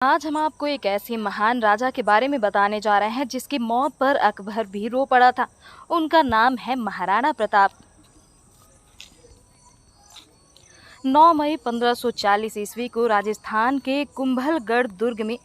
आज हम आपको एक ऐसे महान राजा के बारे में बताने जा रहे हैं जिसकी मौत पर अकबर भी रो पड़ा था। उनका नाम है महाराणा प्रताप। 9 मई 1540 ईस्वी को राजस्थान के कुंभलगढ़ दुर्ग में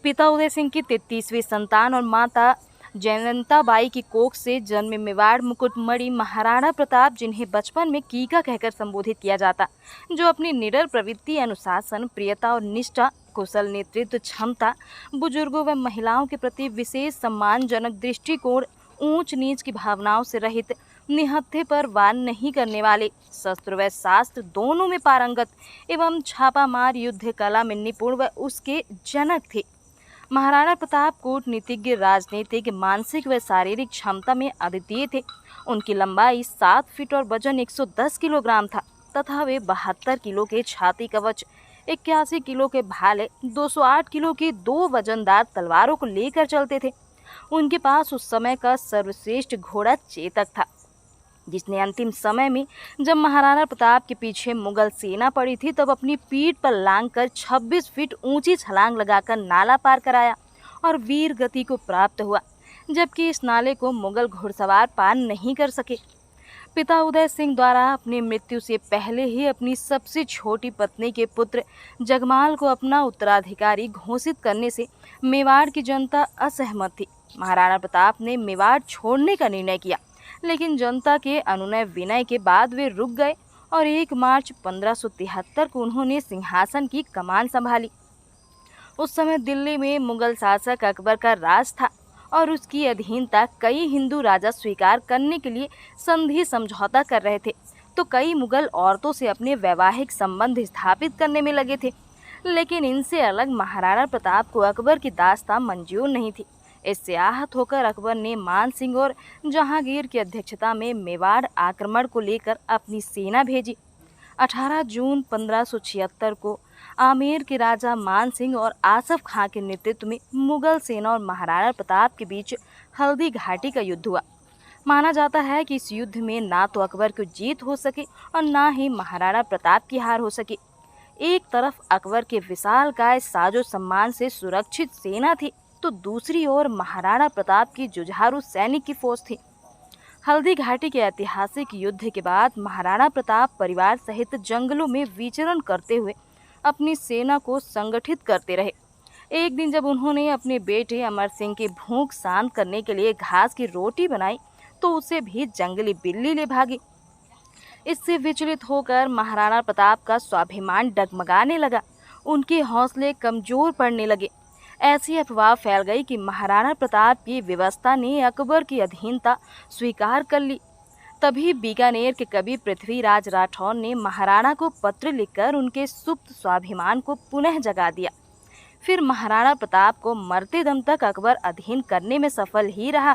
पिता उदय सिंह की 33वीं संतान और माता जयवंताबाई की कोख से जन्मे मेवाड़ मुकुटमणि महाराणा प्रताप, जिन्हें बचपन में कीका कहकर संबोधित किया जाता, जो अपनी निडर प्रवृत्ति, अनुशासन, प्रियता और निष्ठा, कुशल नेतृत्व क्षमता, बुजुर्गों व महिलाओं के प्रति विशेष सम्मानजनक दृष्टिकोण, ऊंच नीच की भावनाओं से रहित, निहत्थे पर वार नहीं करने वाले, शस्त्र व शास्त्र दोनों में पारंगत एवं छापामार युद्ध कला में निपुण व उसके जनक थे। महाराणा प्रताप कूटनीतिज्ञ, राजनीतिक, मानसिक व शारीरिक क्षमता में अद्वितीय थे। उनकी लंबाई 7 फीट और वजन 110 किलोग्राम था तथा वे 72 किलो के छाती कवच, 81 किलो के भाले, 208 किलो की 2 वजनदार तलवारों को लेकर चलते थे। उनके पास उस समय का सर्वश्रेष्ठ घोड़ा चेतक था, जिसने अंतिम समय में जब महाराणा प्रताप के पीछे मुगल सेना पड़ी थी तब अपनी पीठ पर लांग कर 26 फीट ऊंची छलांग लगाकर नाला पार कराया और वीर गति को प्राप्त हुआ, जबकि इस नाले को मुगल घुड़सवार पार नहीं कर सके। पिता उदय सिंह द्वारा अपनी मृत्यु से पहले ही अपनी सबसे छोटी पत्नी के पुत्र जगमाल को अपना उत्तराधिकारी घोषित करने से मेवाड़ की जनता असहमत थी। महाराणा प्रताप ने मेवाड़ छोड़ने का निर्णय किया, लेकिन जनता के अनुनय विनय के बाद वे रुक गए और 1 मार्च 1573 को उन्होंने सिंहासन की कमान संभाली। उस समय दिल्ली में मुगल शासक अकबर का राज था और उसकी अधीनता कई हिंदू राजा स्वीकार करने के लिए संधि समझौता कर रहे थे, तो कई मुगल औरतों से अपने वैवाहिक संबंध स्थापित करने में लगे थे। लेकिन इनसे अलग महाराणा प्रताप को अकबर की दास्तां मंजूर नहीं थी। इससे आहत होकर अकबर ने मान सिंह और जहांगीर की अध्यक्षता में मेवाड़ आक्रमण को लेकर अपनी सेना भेजी। 18 जून 1576 को आमेर के राजा मान सिंह और आसफ खां के नेतृत्व में मुगल सेना और महाराणा प्रताप के बीच हल्दी घाटी का युद्ध हुआ। माना जाता है कि इस युद्ध में ना तो अकबर को जीत हो सकी और ना ही महाराणा प्रताप की हार हो सकी। एक तरफ अकबर के विशालकाय साजो सम्मान से सुरक्षित सेना थी, तो दूसरी ओर महाराणा प्रताप की जुझारू सैनिक की फौज थी। हल्दी घाटी के ऐतिहासिक युद्ध के बाद महाराणा प्रताप परिवार सहित जंगलों में विचरण करते हुए अपनी सेना को संगठित करते रहे। एक दिन जब उन्होंने अपने बेटे अमर सिंह की भूख शांत करने के लिए घास की रोटी बनाई तो उसे भी जंगली बिल्ली ले भागी। इससे विचलित होकर महाराणा प्रताप का स्वाभिमान डगमगाने लगा, उनके हौसले कमजोर पड़ने लगे। ऐसी अफवाह फैल गई कि महाराणा प्रताप की व्यवस्था ने अकबर की अधीनता स्वीकार कर ली। तभी बीकानेर के कवि पृथ्वीराज राठौर ने महाराणा को पत्र लिखकर उनके सुप्त स्वाभिमान को पुनः जगा दिया। फिर महाराणा प्रताप को मरते दम तक अकबर अधीन करने में सफल ही रहा।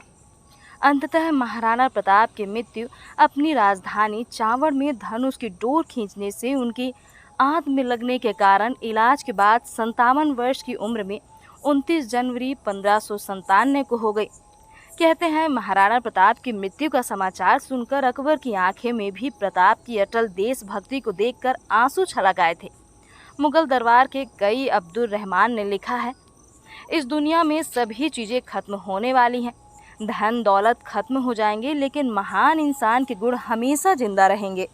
अंततः महाराणा प्रताप की मृत्यु अपनी राजधानी चावड़ में धनुष की डोर खींचने से उनकी आंत में लगने के कारण इलाज के बाद 57 वर्ष की उम्र में 29 जनवरी 1597 को हो गई। कहते हैं महाराणा प्रताप की मृत्यु का समाचार सुनकर अकबर की आंखें में भी प्रताप की अटल देशभक्ति को देखकर आंसू छलक आए थे। मुगल दरबार के कई अब्दुल रहमान ने लिखा है, इस दुनिया में सभी चीज़ें खत्म होने वाली हैं, धन दौलत खत्म हो जाएंगे, लेकिन महान इंसान के गुण हमेशा जिंदा रहेंगे।